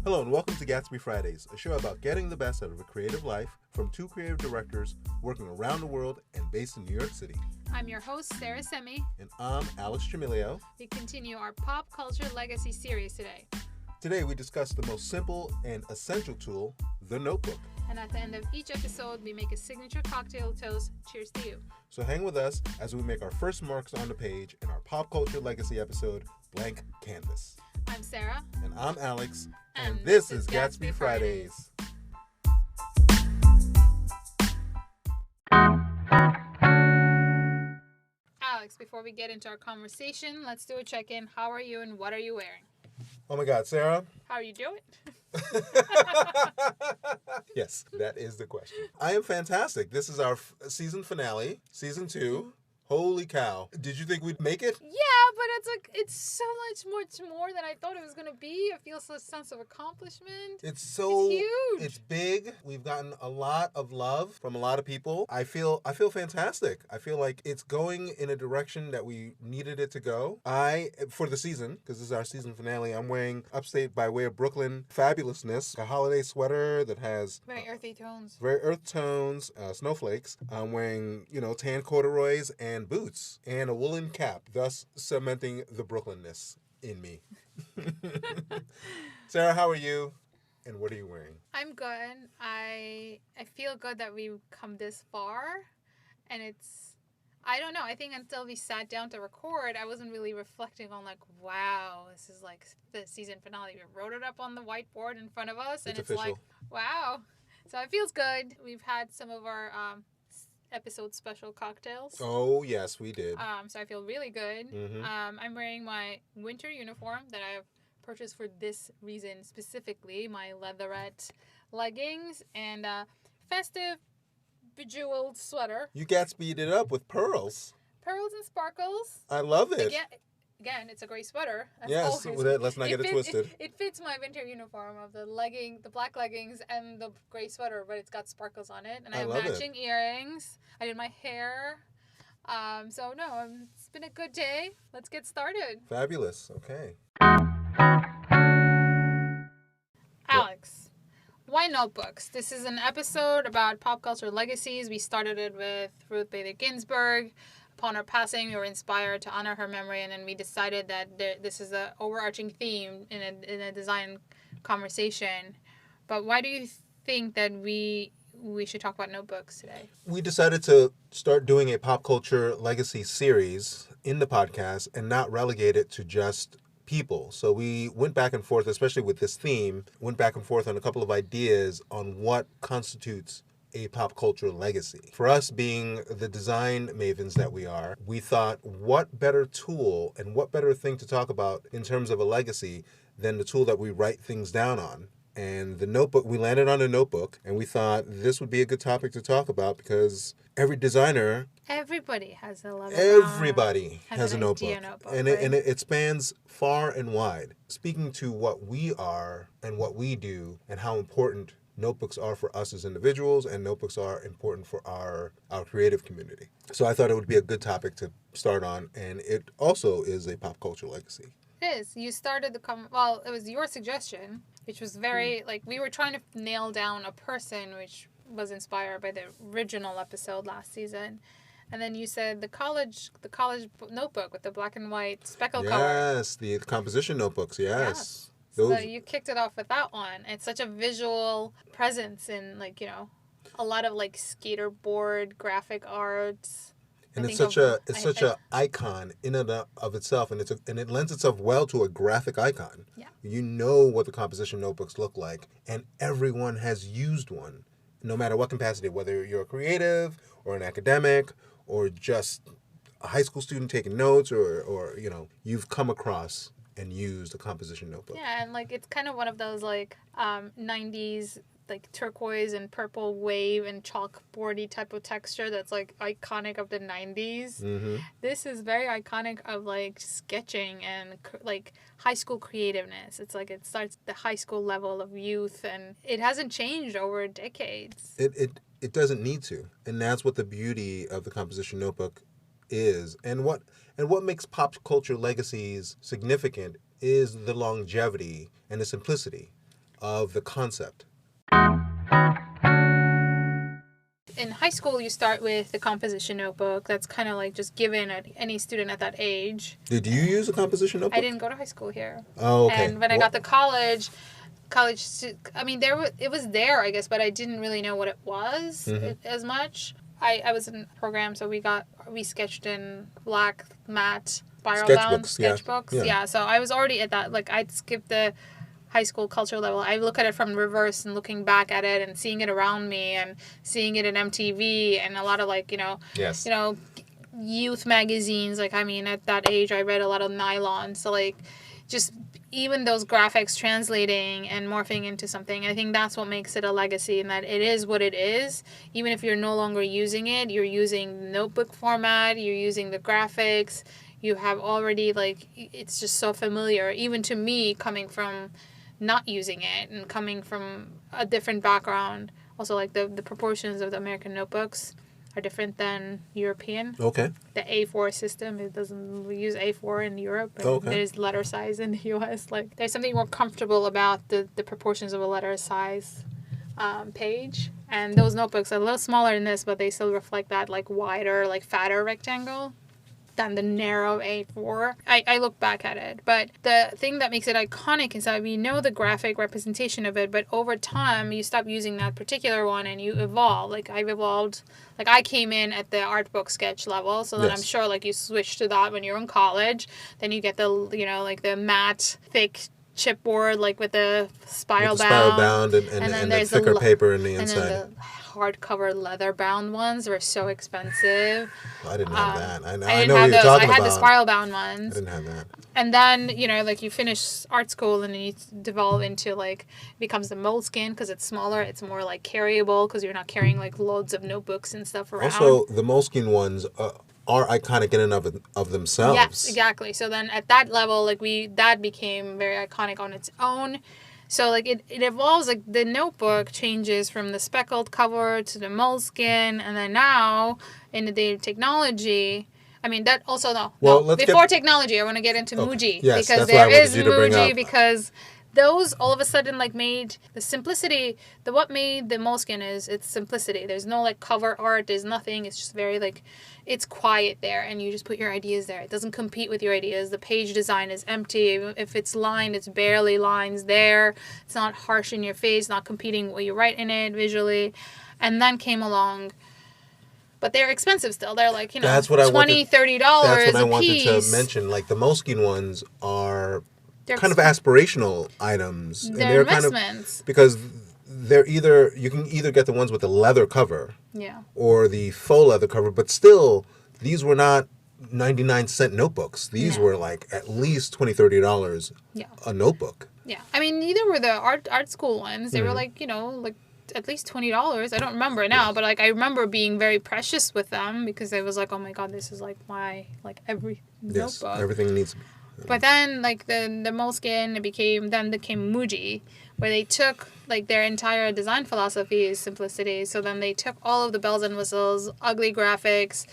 Hello and welcome to GATSBY Fridays, a show about getting the best out of a creative life from two creative directors working around the world and based in New York City. I'm your host, Sarah Semi. And I'm Alex Tremilio. We continue our pop culture legacy series today. Today we discuss the most simple and essential tool, the notebook. And at the end of each episode, we make a signature cocktail toast. Cheers to you. So hang with us as we make our first marks on the page in our pop culture legacy episode, Blank Canvas. I'm Sarah. And I'm Alex. And this is GATSBY Fridays. Alex, before we get into our conversation, let's do a check-in. How are you and what are you wearing? Oh my God, Sarah. How are you doing? Yes, that is the question. I am fantastic. This is our season finale, season 2. Holy cow. Did you think we'd make it? Yeah, but it's so much more than I thought it was going to be. I feel such a sense of accomplishment. It's huge. It's big. We've gotten a lot of love from a lot of people. I feel fantastic. I feel like it's going in a direction that we needed it to go. For the season, because this is our season finale, I'm wearing Upstate by way of Brooklyn fabulousness, a holiday sweater that has Very earthy tones. very earth tones, snowflakes. I'm wearing, tan corduroys and boots and a woolen cap, thus cementing the Brooklynness in me. Sarah, how are you? And what are you wearing? I'm good. I feel good that we've come this far. And I don't know. I think until we sat down to record, I wasn't really reflecting on wow, this is like the season finale. We wrote it up on the whiteboard in front of us. And it's official. like, wow. So it feels good. We've had some of our episode special cocktails. Oh, yes, we did. So I feel really good. Mm-hmm. I'm wearing my winter uniform that I have purchased for this reason specifically, my leatherette leggings and festive bejeweled sweater. You Gatsby'd it up with pearls. Pearls and sparkles. I love it. Again, it's a gray sweater. Yes, let's not get it twisted. It fits my winter uniform of the black leggings and the gray sweater, but it's got sparkles on it. And I have matching earrings. I did my hair. It's been a good day. Let's get started. Fabulous. Okay. Alex, why notebooks? This is an episode about pop culture legacies. We started it with Ruth Bader Ginsburg. Upon her passing, we were inspired to honor her memory, and then we decided that this is an overarching theme in a design conversation. But why do you think that we should talk about notebooks today? We decided to start doing a pop culture legacy series in the podcast and not relegate it to just people. So we went back and forth, especially with this theme, went back and forth on a couple of ideas on what constitutes a pop culture legacy. For us being the design mavens that we are, we thought what better tool and what better thing to talk about in terms of a legacy than the tool that we write things down on. And the notebook, we landed on a notebook, and we thought this would be a good topic to talk about because every designer... Everybody has a notebook. Everybody has a notebook. And right? it spans far and wide. Speaking to what we are and what we do and how important notebooks are for us as individuals, and notebooks are important for our creative community. So I thought it would be a good topic to start on, and it also is a pop culture legacy. It is. You started it was your suggestion, which was very, we were trying to nail down a person, which was inspired by the original episode last season. And then you said the college notebook with the black and white speckle color. Yes, the composition notebooks, yes. So you kicked it off with that one. It's such a visual presence in, a lot of, skater board, graphic arts. And it's such a icon in and of itself, and it lends itself well to a graphic icon. Yeah. You know what the composition notebooks look like, and everyone has used one, no matter what capacity, whether you're a creative or an academic or just a high school student taking notes or you've come across and used a composition notebook. Yeah, and it's kind of one of those 90s turquoise and purple wave and chalkboardy type of texture that's iconic of the 90s. Mm-hmm. This is very iconic of sketching and high school creativeness. It's it starts the high school level of youth, and it hasn't changed over decades. It doesn't need to, and that's what the beauty of the composition notebook is, and what makes pop culture legacies significant is the longevity and the simplicity. of the concept. In high school, you start with the composition notebook. That's kind of like just given at any student at that age. Did you use a composition notebook? I didn't go to high school here. Oh, okay. And when I got to college, I mean, it was there, I guess, but I didn't really know what it was as much. I was in a program, so we sketched in black matte spiral bound sketchbooks. Yeah, so I was already at that. Like, I'd skipped the high school culture level. I look at it from reverse and looking back at it and seeing it around me and seeing it in MTV and a lot of youth magazines. Like, I mean, at that age, I read a lot of Nylon. So, like, just even those graphics translating and morphing into something, I think that's what makes it a legacy, and that it is what it is. Even if you're no longer using it, you're using notebook format, you're using the graphics, you have already, like, it's just so familiar. Even to me, coming from not using it and coming from a different background. Also, like, the proportions of the American notebooks are different than European. Okay. The A4 system, we use A4 in Europe. And okay. There's letter size in the US. Like, there's something more comfortable about the proportions of a letter size page. And those notebooks are a little smaller than this, but they still reflect that, like, wider, like, fatter rectangle than the narrow A4. I look back at it. But the thing that makes it iconic is that we know the graphic representation of it, but over time you stop using that particular one and you evolve. Like, I've evolved. Like, I came in at the art book sketch level, so then I'm sure, like, you switch to that when you're in college. Then you get the, like, the matte, thick chipboard, like, with the spiral bound. And the thicker paper in the inside. And then the hardcover leather bound ones were so expensive. I didn't have that. I know what you're talking about. I had the spiral bound ones. I didn't have that. And then, like, you finish art school and then you devolve into, like, it becomes the moleskin because it's smaller. It's more, like, carryable because you're not carrying, like, loads of notebooks and stuff around. Also, the moleskin ones are iconic in and of themselves. Yes, exactly. So then at that level, like, that became very iconic on its own. So, like, it evolves. Like, the notebook changes from the speckled cover to the moleskin, and then now in the day of technology, I mean, that also before technology, I want to get into Muji, yes, because there is Muji, because those all of a sudden, like, made the simplicity. What made the moleskin is its simplicity. There's no, like, cover art. There's nothing. It's just very, like, it's quiet there, and you just put your ideas there. It doesn't compete with your ideas. The page design is empty. If it's lined, it's barely lines there. It's not harsh in your face, not competing with what you write in it visually. And then came along, but they're expensive still. They're like, that's what $20, $30 That's what I wanted piece. to mention. Like, the moleskin ones are kind of aspirational items. They're investments. Because you can either get the ones with the leather cover, or the faux leather cover, but still, these were not 99-cent notebooks. These were, like, at least $20, $30 a notebook. Yeah, I mean, neither were the art school ones. They were like, like, at least $20. I don't remember it now, but, like, I remember being very precious with them because I was like, oh my god, this is, like, my, like, every notebook. Everything needs. But then, like, the moleskin became Muji, where they took, like, their entire design philosophy is simplicity. So then they took all of the bells and whistles, ugly graphics,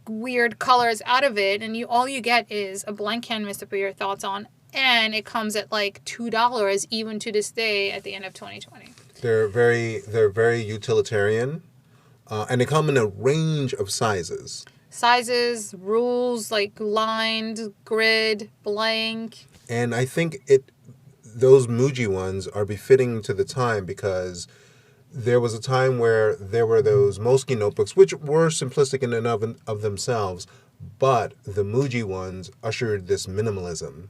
weird colors out of it, and all you get is a blank canvas to put your thoughts on, and it comes at, like, $2 even to this day at the end of 2020. They're very utilitarian, and they come in a range of sizes. Rules, like lined, grid, blank. And I think those Muji ones are befitting to the time, because there was a time where there were those moleskin notebooks, which were simplistic in and of themselves, but the Muji ones ushered this minimalism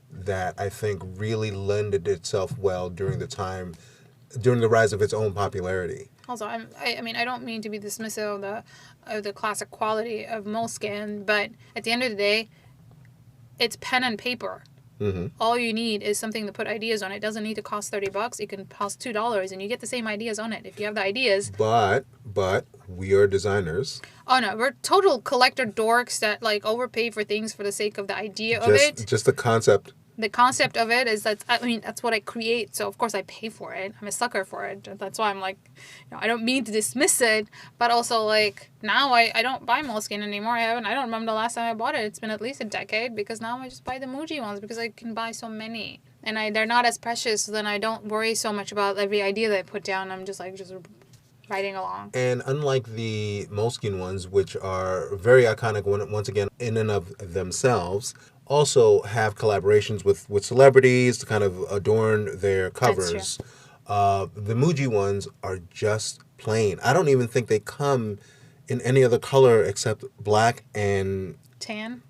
that I think really lended itself well during the rise of its own popularity. Also, I mean, I don't mean to be dismissive of the classic quality of moleskin, but at the end of the day, it's pen and paper. Mm-hmm. All you need is something to put ideas on. It doesn't need to cost $30. It can cost $2, and you get the same ideas on it if you have the ideas. But we are designers. Oh no, we're total collector dorks that, like, overpay for things for the sake of the idea of it. Just the concept. The concept of it is that's what I create. So of course I pay for it. I'm a sucker for it. That's why I'm like, I don't mean to dismiss it, but also, like, now I don't buy moleskin anymore. I don't remember the last time I bought it. It's been at least a decade, because now I just buy the Muji ones because I can buy so many. they're not as precious. So then I don't worry so much about every idea that I put down. I'm just writing along. And unlike the Moleskine ones, which are very iconic once again in and of themselves, also have collaborations with celebrities to kind of adorn their covers. The Muji ones are just plain. I don't even think they come in any other color except black and Tan.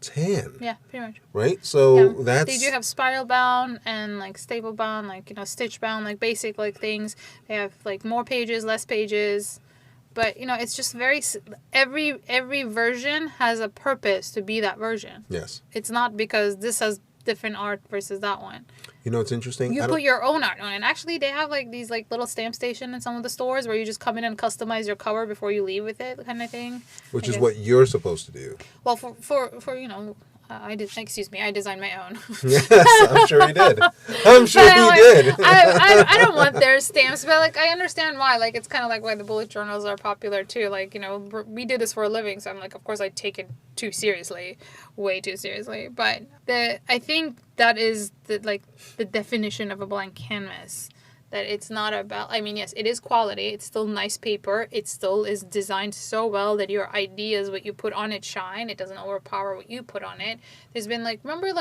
Yeah, pretty much. Right? So that's... They do have spiral bound and like staple bound, like, stitch bound, like basic like things. They have like more pages, less pages. But, it's just every version has a purpose to be that version. Yes. It's not because this has different art versus that one. It's interesting. You put your own art on it. And actually, they have like these like little stamp station in some of the stores where you just come in and customize your cover before you leave with it, kind of thing. Which is what you're supposed to do. Well, for I designed my own. Yes, I'm sure he did. Did. I don't want their stamps, but like I understand why. Like it's kind of like why the bullet journals are popular too. Like we do this for a living, so I'm like, of course I take it too seriously, way too seriously. But I think that is the definition of a blank canvas. That it's not about, yes, it is quality. It's still nice paper. It still is designed so well that your ideas, what you put on it, shine. It doesn't overpower what you put on it. There's been remember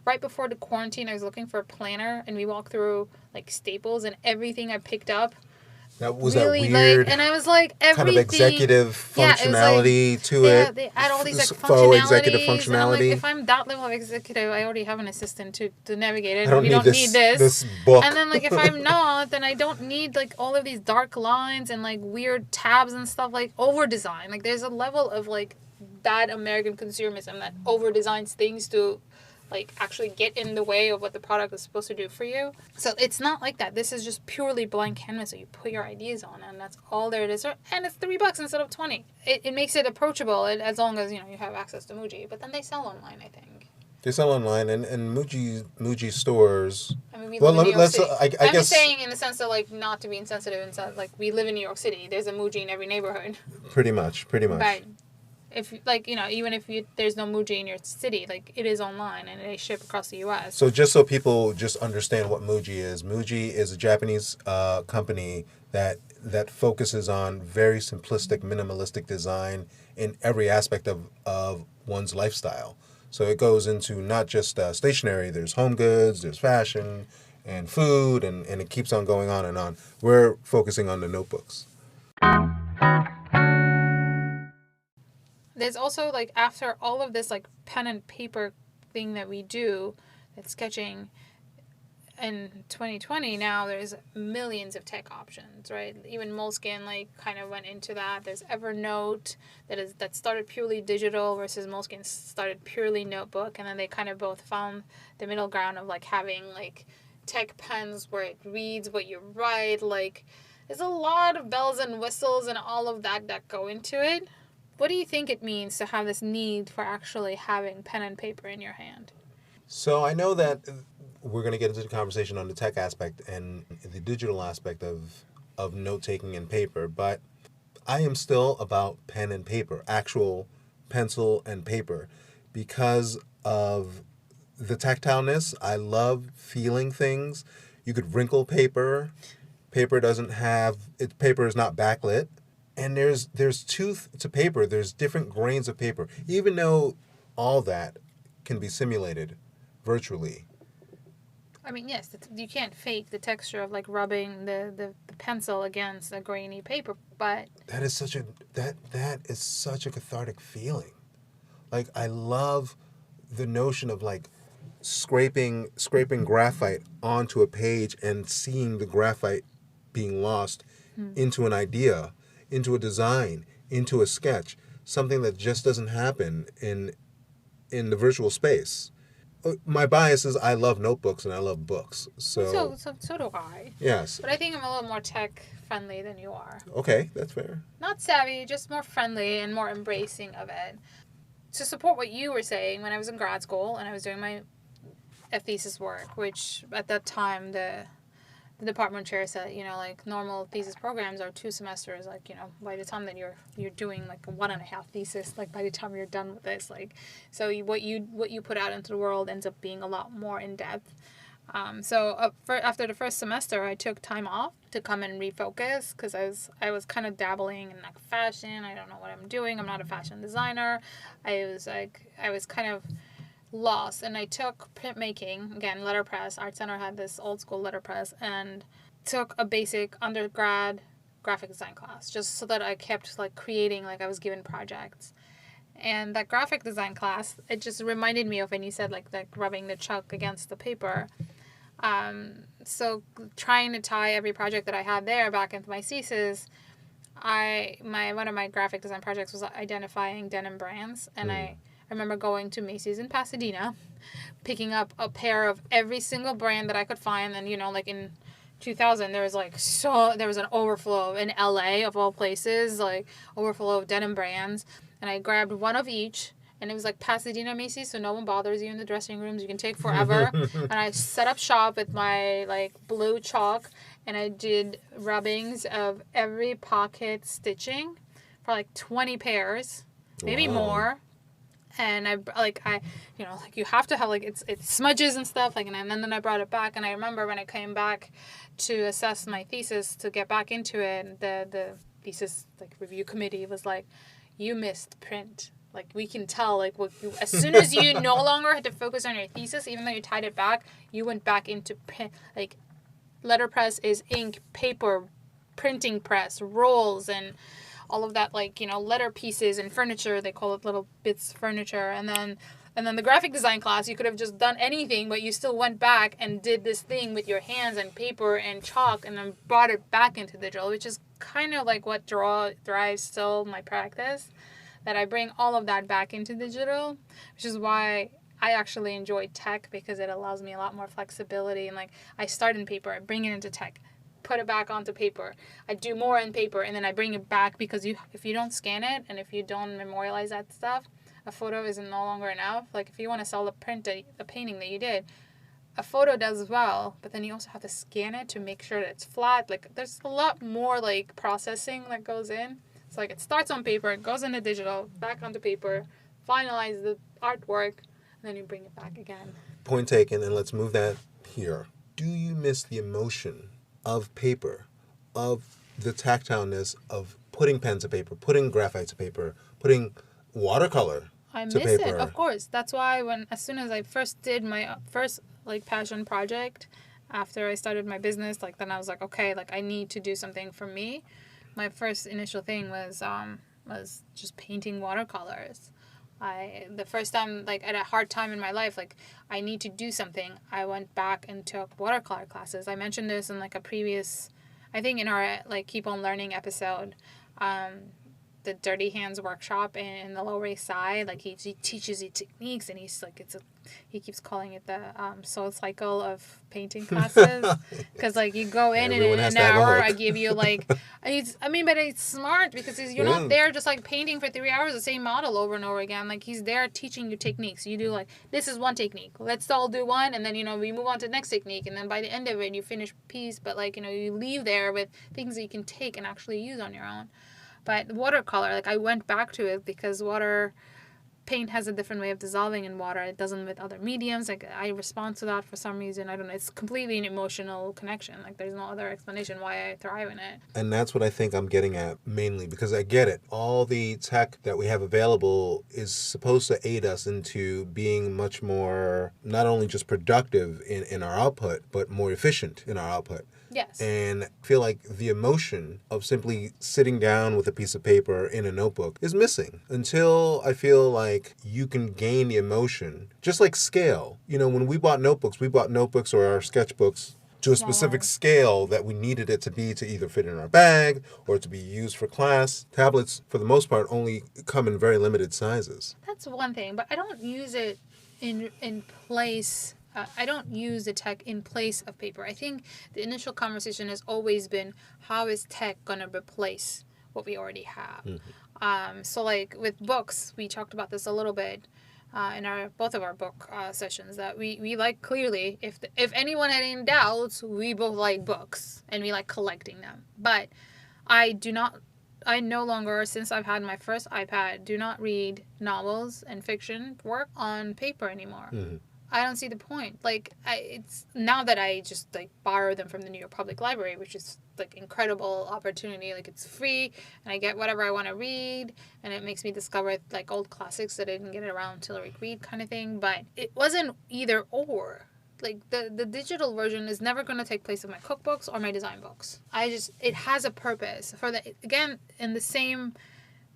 right before the quarantine, I was looking for a planner and we walked through Staples and everything I picked up. That was really, that weird, and I was like, everything, kind of executive functionality to it. Yeah, they add all these faux executive functionalities. functionality. And I'm like, if I'm that level of executive, I already have an assistant to navigate it. I don't we need don't need this book. And then if I'm not, then I don't need all of these dark lines and weird tabs and stuff over design. There's a level of bad American consumerism that over designs things to actually get in the way of what the product is supposed to do for you. So it's not like that. This is just purely blank canvas that you put your ideas on, and that's all there is. And it's $3 instead of $20. It makes it approachable as long as you have access to Muji. But then they sell online, I think. They sell online, and Muji stores. We live in New York City. I I'm guess just saying in the sense of not to be insensitive, and we live in New York City. There's a Muji in every neighborhood. Pretty much. But if even if there's no Muji in your city, it is online and they ship across the U.S. So just so people just understand what Muji is a Japanese company that focuses on very simplistic, minimalistic design in every aspect of one's lifestyle. So it goes into not just stationery. There's home goods, there's fashion, and food, and it keeps on going on and on. We're focusing on the notebooks. There's also after all of this pen and paper thing that we do, that sketching in 2020 now, there's millions of tech options, right? Even Moleskine kind of went into that. There's Evernote that started purely digital versus Moleskine started purely notebook, and then they kind of both found the middle ground of having tech pens where it reads what you write. There's a lot of bells and whistles and all of that go into it. What do you think it means to have this need for actually having pen and paper in your hand? So I know that we're going to get into the conversation on the tech aspect and the digital aspect of note-taking and paper, but I am still about pen and paper, actual pencil and paper, because of the tactileness. I love feeling things. You could wrinkle paper. Paper is not backlit. And there's tooth to paper. There's different grains of paper, even though all that can be simulated virtually. Yes, you can't fake the texture of rubbing the pencil against a grainy paper, but that is such a cathartic feeling. I love the notion of scraping graphite onto a page and seeing the graphite being lost into an idea, into a design, into a sketch, something that just doesn't happen in the virtual space. My bias is I love notebooks and I love books. So do I. Yes. But I think I'm a little more tech friendly than you are. Okay, that's fair. Not savvy, just more friendly and more embracing of it. To support what you were saying, when I was in grad school and I was doing my thesis work, which at that time the department chair said, normal thesis programs are 2 semesters. By the time that you're doing a 1.5 thesis, by the time you're done with this, so what you put out into the world ends up being a lot more in depth. After the first semester, I took time off to come and refocus because I was kind of dabbling in like fashion. I don't know what I'm doing. I'm not a fashion designer. I was kind of lost, and I took printmaking again, letterpress. Art Center had this old school letterpress, and took a basic undergrad graphic design class just so that I kept like creating, like I was given projects. And that graphic design class, it just reminded me of when you said like rubbing the chalk against the paper. So trying to tie every project that I had there back into my thesis, one of my graphic design projects was identifying denim brands, and I remember going to Macy's in Pasadena, picking up a pair of every single brand that I could find, and like in 2000 there was an overflow in LA of all places, like overflow of denim brands, and I grabbed one of each. And it was like Pasadena Macy's, so no one bothers you in the dressing rooms. You can take forever. And I set up shop with my like blue chalk, and I did rubbings of every pocket stitching for like 20 pairs, maybe more. And you have to have like it smudges and stuff like, and then I brought it back, and I remember when I came back to assess my thesis to get back into it, the thesis like review committee was like, you missed print. Like, we can tell, like, as soon as you no longer had to focus on your thesis, even though you tied it back, you went back into print. Like, letterpress is ink, paper, printing press, rolls, and all of that, like, letter pieces and furniture. They call it little bits of furniture. And then the graphic design class, you could have just done anything, but you still went back and did this thing with your hands and paper and chalk, and then brought it back into digital, which is kind of like what drives still my practice. That I bring all of that back into digital, which is why I actually enjoy tech, because it allows me a lot more flexibility. And like, I start in paper, I bring it into tech, put it back onto paper, I do more in paper, and then I bring it back, because if you don't scan it and if you don't memorialize that stuff, a photo is no longer enough. Like, if you want to sell the painting that you did, a photo does well, but then you also have to scan it to make sure that it's flat. Like, there's a lot more like processing that goes in. It's like, it starts on paper, it goes into digital, back onto paper, finalize the artwork, and then you bring it back again. Point taken, and let's move that here. Do you miss the emotion of paper, of the tactileness of putting pen to paper, putting graphite to paper, putting watercolor I to miss paper? it, of course. That's why as soon as I first did my first like passion project, after I started my business, like, then I was like, okay, like, I need to do something for me. My first initial thing was just painting watercolors. The first time, like, at a hard time in my life, like, I need to do something, I went back and took watercolor classes. I mentioned this in like a previous, I think in our like Keep On Learning episode, the Dirty Hands workshop in the Lower East Side. Like, he teaches you techniques, and he's like, he keeps calling it the soul cycle of painting classes, because like, you go in and in an hour I give you like, but it's smart, because you're not there just like painting for 3 hours the same model over and over again. Like, he's there teaching you techniques. You do like, this is one technique, let's all do one, and then we move on to the next technique, and then by the end of it you finish a piece, but like, you leave there with things that you can take and actually use on your own. But watercolor, like, I went back to it because paint has a different way of dissolving in water. It doesn't with other mediums. Like, I respond to that for some reason. I don't know. It's completely an emotional connection. Like, there's no other explanation why I thrive in it. And that's what I think I'm getting at mainly, because I get it. All the tech that we have available is supposed to aid us into being much more, not only just productive in our output, but more efficient in our output. Yes. And I feel like the emotion of simply sitting down with a piece of paper in a notebook is missing until I feel like you can gain the emotion. Just like scale. When we bought notebooks or our sketchbooks to a specific scale that we needed it to be, to either fit in our bag or to be used for class. Tablets, for the most part, only come in very limited sizes. That's one thing, but I don't use it in place. I don't use the tech in place of paper. I think the initial conversation has always been, how is tech going to replace what we already have? Mm-hmm. So like with books, we talked about this a little bit in both of our book sessions, that we like, clearly, if anyone had any doubts, we both like books and we like collecting them. But I no longer, since I've had my first iPad, do not read novels and fiction work on paper anymore. Mm-hmm. I don't see the point. Like, it's now that I just like borrow them from the New York Public Library, which is like incredible opportunity. Like, it's free, and I get whatever I want to read, and it makes me discover like old classics that I didn't get around to like read, kind of thing. But it wasn't either or. Like, the digital version is never going to take place of my cookbooks or my design books. It has a purpose for the, again, in the same.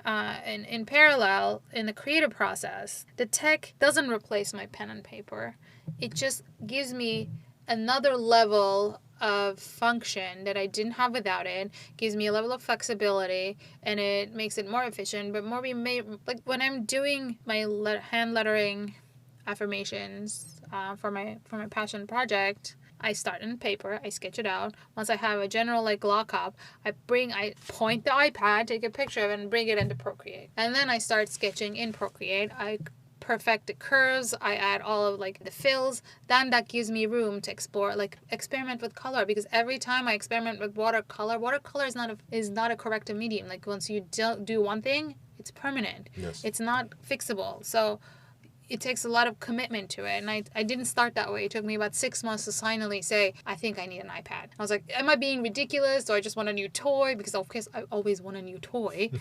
In parallel, in the creative process, the tech doesn't replace my pen and paper. It just gives me another level of function that I didn't have without it. Gives me a level of flexibility, and it makes it more efficient. But more like when I'm doing my hand lettering affirmations for my passion project, I start in paper, I sketch it out. Once I have a general like lockup, I point the iPad, take a picture of it, and bring it into Procreate. And then I start sketching in Procreate. I perfect the curves, I add all of like the fills. Then that gives me room to explore, like experiment with color, because every time I experiment with watercolor is not a corrective medium. Like, once you do one thing, it's permanent. Yes. It's not fixable. So it takes a lot of commitment to it. And I didn't start that way. It took me about 6 months to finally say, I think I need an iPad. I was like, am I being ridiculous? Or I just want a new toy? Because of course I always want a new toy.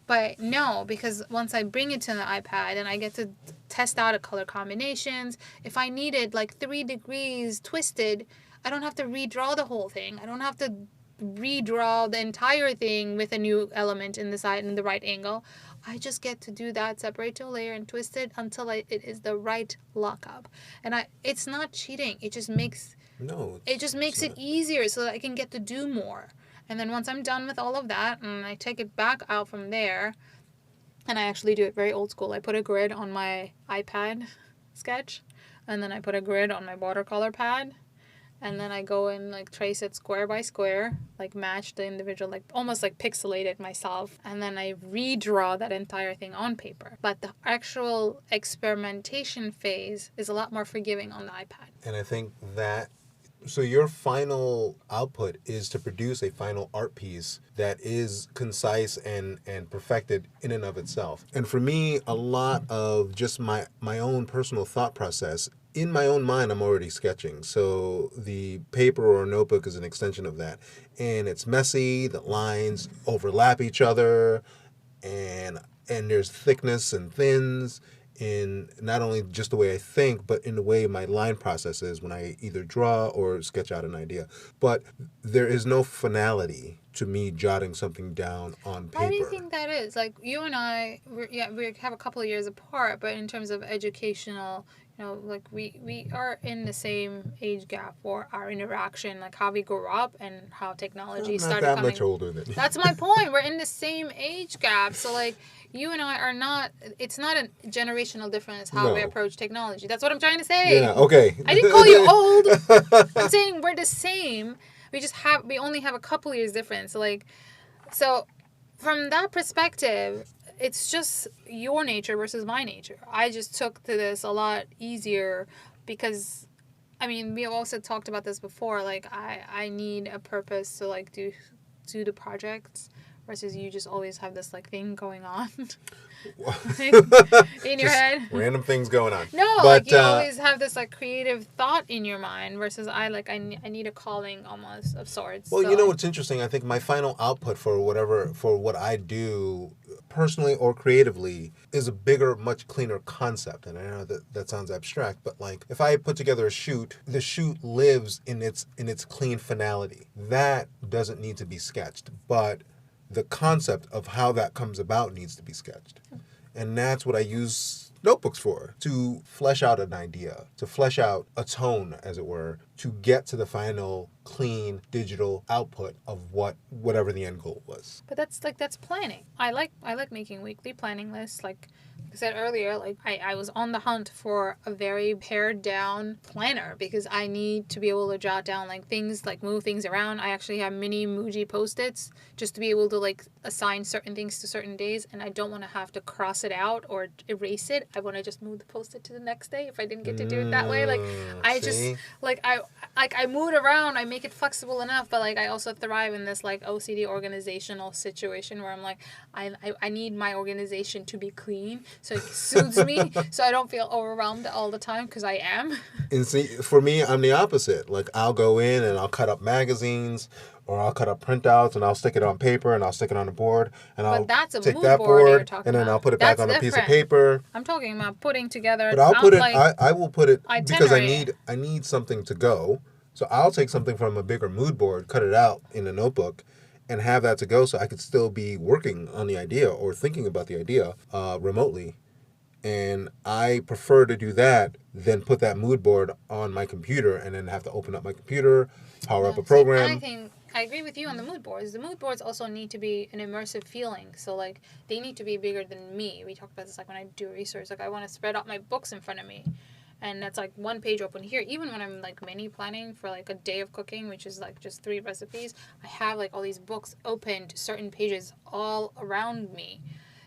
But no, because once I bring it to the iPad and I get to test out the color combinations, if I need it like 3 degrees twisted, I don't have to redraw the whole thing. I don't have to redraw the entire thing with a new element in the side and the right angle. I just get to do that, separate to a layer and twist it until it is the right lockup. And it's not cheating. It just makes it easier so that I can get to do more. And then once I'm done with all of that, and I take it back out from there, and I actually do it very old school. I put a grid on my iPad sketch, and then I put a grid on my watercolor pad, and then I go and like trace it square by square, like match the individual, like almost like pixelate it myself, and then I redraw that entire thing on paper. But the actual experimentation phase is a lot more forgiving on the iPad. And I think that, so your final output is to produce a final art piece that is concise and perfected in and of itself. And for me, a lot of just my own personal thought process, in my own mind, I'm already sketching. So the paper or notebook is an extension of that. And it's messy, the lines overlap each other, and there's thickness and thins in not only just the way I think, but in the way my line process is when I either draw or sketch out an idea. But there is no finality to me jotting something down on paper. Why do you think that is? Like, you and I, we have a couple of years apart, but in terms of educational, like we are in the same age gap for our interaction, like how we grew up and how technology started coming. Not that much older than you. That's my point. We're in the same age gap. So, like, you and I are not, it's not a generational difference how we approach technology. That's what I'm trying to say. Yeah, okay. I didn't call you old. I'm saying we're the same. We only have a couple years difference. So from that perspective, it's just your nature versus my nature. I just took to this a lot easier because, I mean, we have also talked about this before. Like, I need a purpose to, like, do the projects versus you just always have this, like, thing going on in your head. Random things going on. No, but, like, you always have this, like, creative thought in your mind versus I need a calling almost of sorts. Well, so, you know what's interesting? I think my final output for what I do personally or creatively is a bigger, much cleaner concept. And I know that sounds abstract, but like if I put together a shoot, the shoot lives in its clean finality. That doesn't need to be sketched, but the concept of how that comes about needs to be sketched. And that's what I use notebooks for, to flesh out an idea, to flesh out a tone, as it were, to get to the final clean digital output of whatever the end goal was. But that's planning. I like making weekly planning lists. Like I said earlier, like I was on the hunt for a very pared down planner because I need to be able to jot down like things, like move things around. I actually have mini Muji Post-its just to be able to like assign certain things to certain days, and I don't want to have to cross it out or erase it. I want to just move the Post-it to the next day if I didn't get to do it that way. Like I like I move it around, I make it flexible enough, but like I also thrive in this like OCD organizational situation where I'm like I need my organization to be clean so it soothes me so I don't feel overwhelmed all the time because I am. And see, for me, I'm the opposite. Like, I'll go in and I'll cut up magazines, or I'll cut up printouts and I'll stick it on paper and I'll stick it on a board and I'll But that's a take mood that board you're board talking and then about. I'll put it That's back on a piece of different. paper. I'm talking about putting together. But I'll put it. Like, I will put it because itinerary. I need something to go. So I'll take something from a bigger mood board, cut it out in a notebook, and have that to go, so I could still be working on the idea or thinking about the idea remotely. And I prefer to do that than put that mood board on my computer and then have to open up my computer, power up a program. I think I agree with you on the mood boards. The mood boards also need to be an immersive feeling. So like they need to be bigger than me. We talked about this like when I do research. Like I want to spread out my books in front of me. And that's like one page open here. Even when I'm like mini planning for like a day of cooking, which is like just 3 recipes, I have like all these books open to certain pages all around me.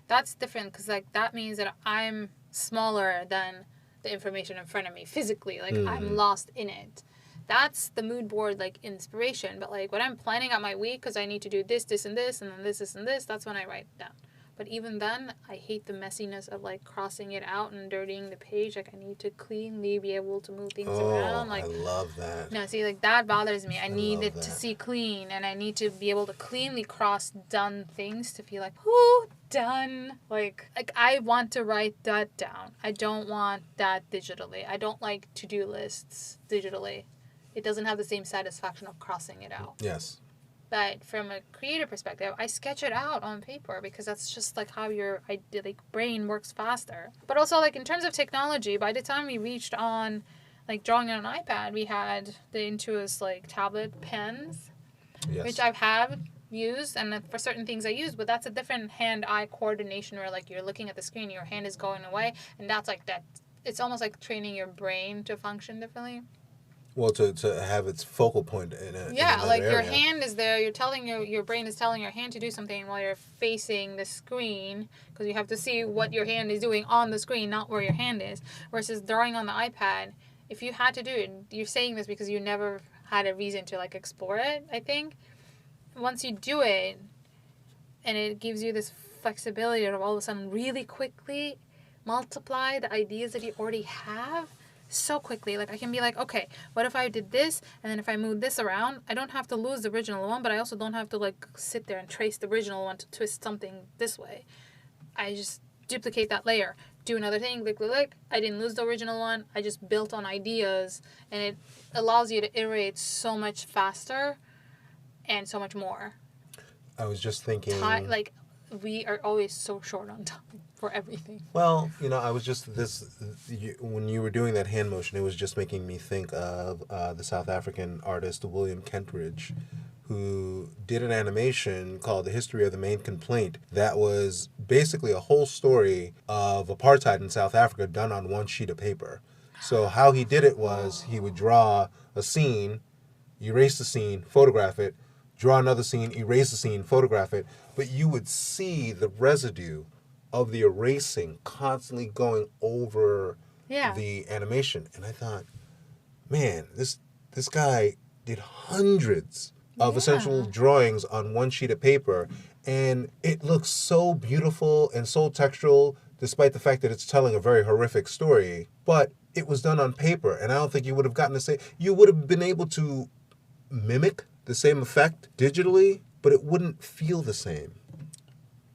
That's different because like that means that I'm smaller than the information in front of me physically. Like I'm lost in it. That's the mood board like inspiration. But like when I'm planning out my week because I need to do this, this, and this, and then this, and this, that's when I write down. But even then, I hate the messiness of like crossing it out and dirtying the page. Like I need to cleanly be able to move things around. Like I love that. no, see, like that bothers me. I need it that. to see clean, and I need to be able to cleanly cross done things to feel like, whoo, done. Like I want to write that down. I don't want that digitally. I don't like to-do lists digitally. It doesn't have the same satisfaction of crossing it out. Yes. But from a creative perspective, I sketch it out on paper because that's just like how your brain works faster. But also like in terms of technology, by the time we reached on like drawing on an iPad, we had the Intuos like tablet pens, Yes. which I have used, and for certain things I use, but that's a different hand-eye coordination where like you're looking at the screen, your hand is going away, and that's like that. It's almost like training your brain to function differently. Well, to have its focal point in a yeah, in like area. your hand is there. You're telling your brain is telling your hand to do something while you're facing the screen because you have to see what your hand is doing on the screen, not where your hand is. Versus drawing on the iPad, if you had to do it, you're saying this because you never had a reason to like explore it. I think once you do it, and it gives you this flexibility to all of a sudden really quickly multiply the ideas that you already have so quickly. Like I can be like, okay, what if I did this and then if I move this around, I don't have to lose the original one, but I also don't have to like sit there and trace the original one to twist something this way. I just duplicate that layer, do another thing, click. I didn't lose the original one. I just built on ideas, and it allows you to iterate so much faster and so much more. I was just thinking. Like we are always so short on time for everything. Well, I was just when you were doing that hand motion, it was just making me think of the South African artist William Kentridge, who did an animation called The History of the Main Complaint that was basically a whole story of apartheid in South Africa done on one sheet of paper. So how he did it was he would draw a scene, erase the scene, photograph it, draw another scene, erase the scene, photograph it, but you would see the residue of the erasing constantly going over the animation. And I thought, man, this guy did hundreds of essential drawings on one sheet of paper, and it looks so beautiful and so textural, despite the fact that it's telling a very horrific story. But it was done on paper, and I don't think you would have gotten the same. You would have been able to mimic the same effect digitally, but it wouldn't feel the same.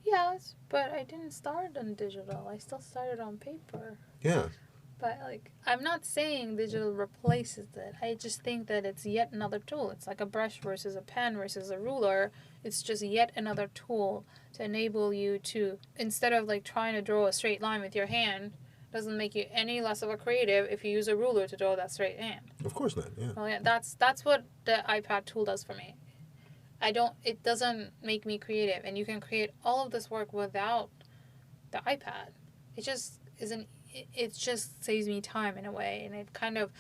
Yes, but I didn't start on digital. I still started on paper. Yeah. But, like, I'm not saying digital replaces it. I just think that it's yet another tool. It's like a brush versus a pen versus a ruler. It's just yet another tool to enable you to, instead of, like, trying to draw a straight line with your hand, doesn't make you any less of a creative if you use a ruler to draw that straight hand. Of course not, yeah. Well, yeah, that's what the iPad tool does for me. It doesn't make me creative, and you can create all of this work without the iPad. It just isn't. It just saves me time in a way, and it kind of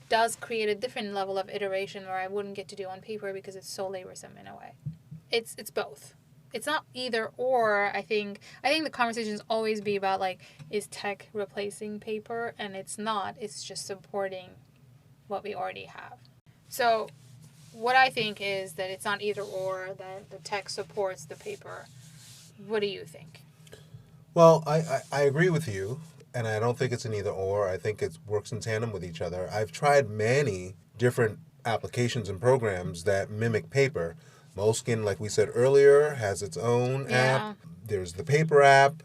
does create a different level of iteration where I wouldn't get to do on paper because it's so laborsome in a way. It's both. It's not either or. I think the conversations always be about like, is tech replacing paper? And it's not. It's just supporting what we already have. So what I think is that it's not either or, that the text supports the paper. What do you think? Well, I agree with you, and I don't think it's an either or. I think it works in tandem with each other. I've tried many different applications and programs that mimic paper. Moleskine, like we said earlier, has its own app. Yeah. There's the paper app.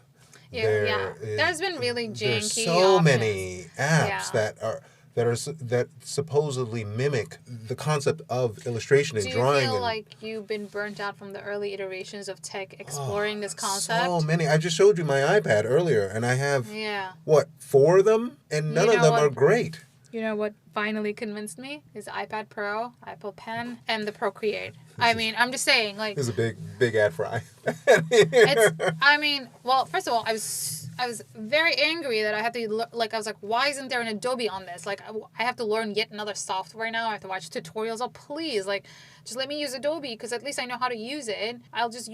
Yeah. There is There's been really there's janky so options. many apps Yeah. that supposedly mimic the concept of illustration and Do you drawing feel and like you've been burnt out from the early iterations of tech oh, exploring this so concept? many. I just showed you my iPad earlier, and I have Yeah. what, four of them, and none You of know them are what? great. You know what finally convinced me is the iPad Pro, Apple Pen, and the Procreate. I mean, I'm just saying, like, This is a big ad for it's. I mean, well, first of all, I was very angry that I had to I was like, why isn't there an Adobe on this? Like, I have to learn yet another software now. I have to watch tutorials. Oh, please, like, just let me use Adobe because at least I know how to use it. I'll just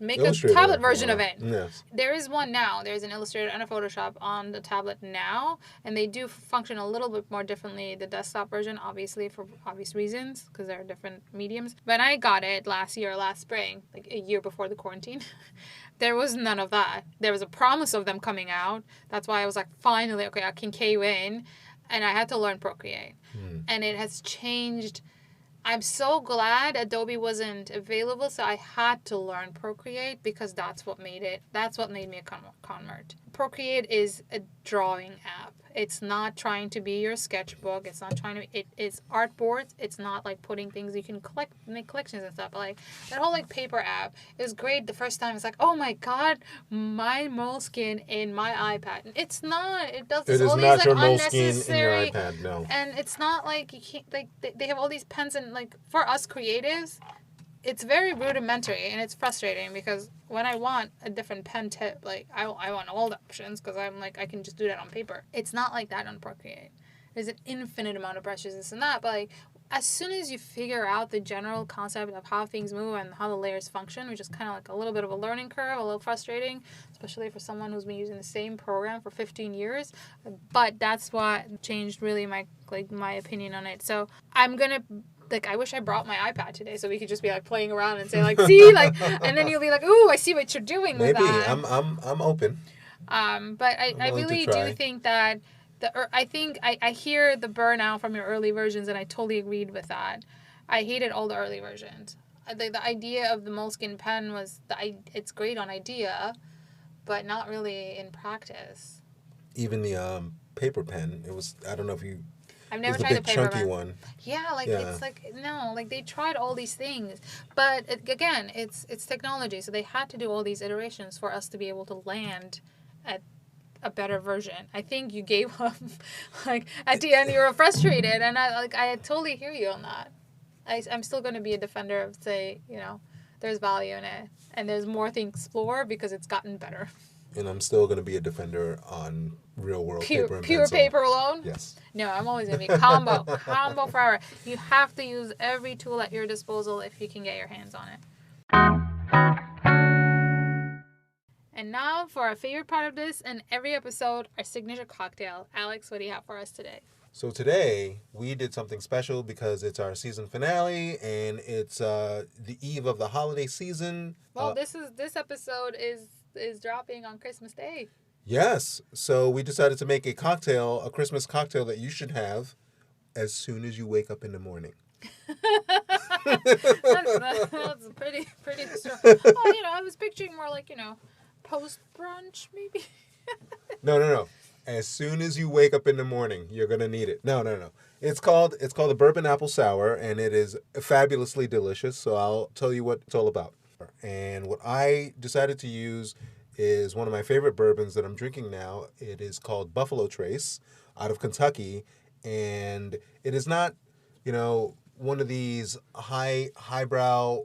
make a Illustrator, tablet version of it. Yes. There is one now. There's an Illustrator and a Photoshop on the tablet now, and they do function a little bit more differently. The desktop version, obviously, for obvious reasons, because they're different mediums. When I got it last spring, like a year before the quarantine, there was none of that. There was a promise of them coming out. That's why I was like, finally, okay, I can cave in, and I had to learn Procreate, and it has changed. I'm so glad Adobe wasn't available, so I had to learn Procreate because that's what made me a convert. Procreate is a drawing app. It's not trying to be your sketchbook. It's not trying to. It is artboards. It's not like putting things you can make collections and stuff. But like that whole like paper app, it was great the first time. It's like, oh my god, my Moleskine in my iPad. And it's not. It does It all is these not like your Moleskine in your unnecessary. iPad, no. And it's not like you can't like they have all these pens and like for us creatives, it's very rudimentary and it's frustrating because when I want a different pen tip, like I want all the options because I'm like I can just do that on paper. It's not like that on Procreate. There's an infinite amount of brushes and this and that, but like as soon as you figure out the general concept of how things move and how the layers function, which is kind of like a little bit of a learning curve, a little frustrating, especially for someone who's been using the same program for 15 years. But that's what changed really my opinion on it. So I'm gonna like I wish I brought my iPad today so we could just be like playing around and say like see like and then you'll be like ooh I see what you're doing with Maybe that. I'm open. But I really do think that I hear the burnout from your early versions and I totally agreed with that. I hated all the early versions. The idea of the Moleskine pen was it's great on idea, but not really in practice. Even the paper pen, it was, I don't know if you, I've it never was the tried big the paper chunky pen. one. Yeah, like Yeah. it's like no, like they tried all these things, but again, it's technology, so they had to do all these iterations for us to be able to land at a better version. I think you gave up, like at the end you were frustrated, and I totally hear you on that. I'm still going to be a defender of say there's value in it, and there's more to explore because it's gotten better. And I'm still going to be a defender on real world paper and Pure pencil. paper alone? Yes. No, I'm always going to be combo forever. You have to use every tool at your disposal if you can get your hands on it. And now for our favorite part of this and every episode, our signature cocktail. Alex, what do you have for us today? So today we did something special because it's our season finale and it's the eve of the holiday season. Well, this episode is dropping on Christmas Day. Yes. So we decided to make a Christmas cocktail that you should have as soon as you wake up in the morning. That's pretty strong. Oh, I was picturing more like, post brunch maybe. No. As soon as you wake up in the morning, you're gonna need it. No. It's called the bourbon apple sour, and it is fabulously delicious. So I'll tell you what it's all about. And what I decided to use is one of my favorite bourbons that I'm drinking now. It is called Buffalo Trace out of Kentucky, and it is not, one of these highbrow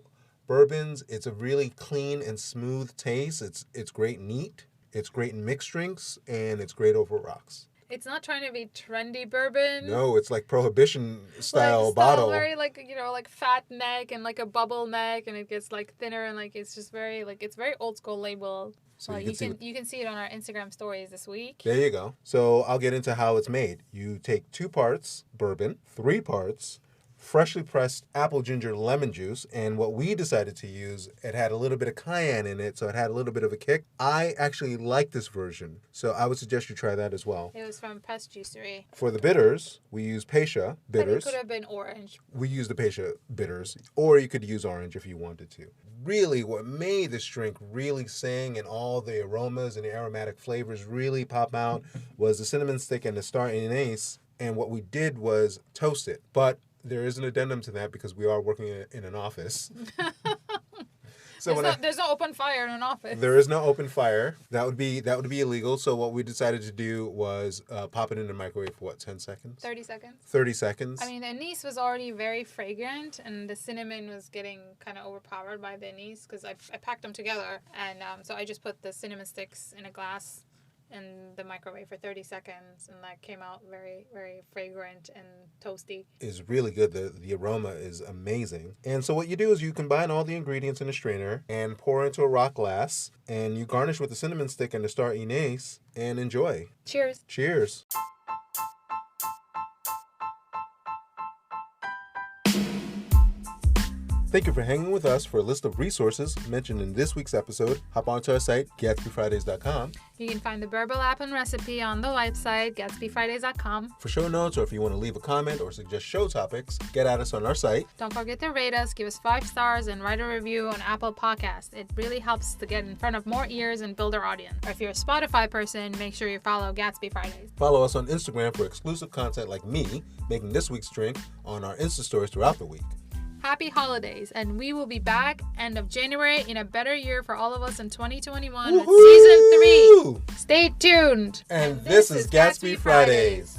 bourbons. It's a really clean and smooth taste. It's great neat. It's great in mixed drinks, and it's great over rocks. It's not trying to be trendy bourbon. No, it's like Prohibition style bottle. Very like fat neck and like a bubble neck, and it gets like thinner and like it's just very it's very old school label. So you can see it on our Instagram stories this week. There you go. So I'll get into how it's made. You take 2 parts bourbon, 3 parts freshly pressed apple ginger lemon juice. And what we decided to use, it had a little bit of cayenne in it, so it had a little bit of a kick. I actually like this version, so I would suggest you try that as well. It was from Press Juicery. For the bitters, we use Pasha bitters. But it could have been orange. We use the Pasha bitters, or you could use orange if you wanted to. Really, what made this drink really sing and all the aromas and the aromatic flavors really pop out was the cinnamon stick and the star anise. And what we did was toast it. But there is an addendum to that because we are working in an office. So there's no open fire in an office. There is no open fire. That would be illegal. So what we decided to do was pop it in the microwave for 10 seconds? 30 seconds. 30 seconds. I mean, the anise was already very fragrant, and the cinnamon was getting kind of overpowered by the anise because I packed them together. And so I just put the cinnamon sticks in a glass in the microwave for 30 seconds, and that came out very, very fragrant and toasty. It's really good. The aroma is amazing. And so what you do is you combine all the ingredients in a strainer and pour into a rock glass, and you garnish with the cinnamon stick and the star anise and enjoy. Cheers. Cheers. Thank you for hanging with us. For a list of resources mentioned in this week's episode, hop onto our site, GATSBYFridays.com. You can find the Burble app and recipe on the website, GATSBYFridays.com. For show notes, or if you want to leave a comment or suggest show topics, get at us on our site. Don't forget to rate us, give us 5 stars, and write a review on Apple Podcasts. It really helps to get in front of more ears and build our audience. Or if you're a Spotify person, make sure you follow Gatsby Fridays. Follow us on Instagram for exclusive content like me making this week's drink on our Insta stories throughout the week. Happy holidays, and we will be back end of January in a better year for all of us in 2021 with season 3. Stay tuned. And this is Gatsby Fridays.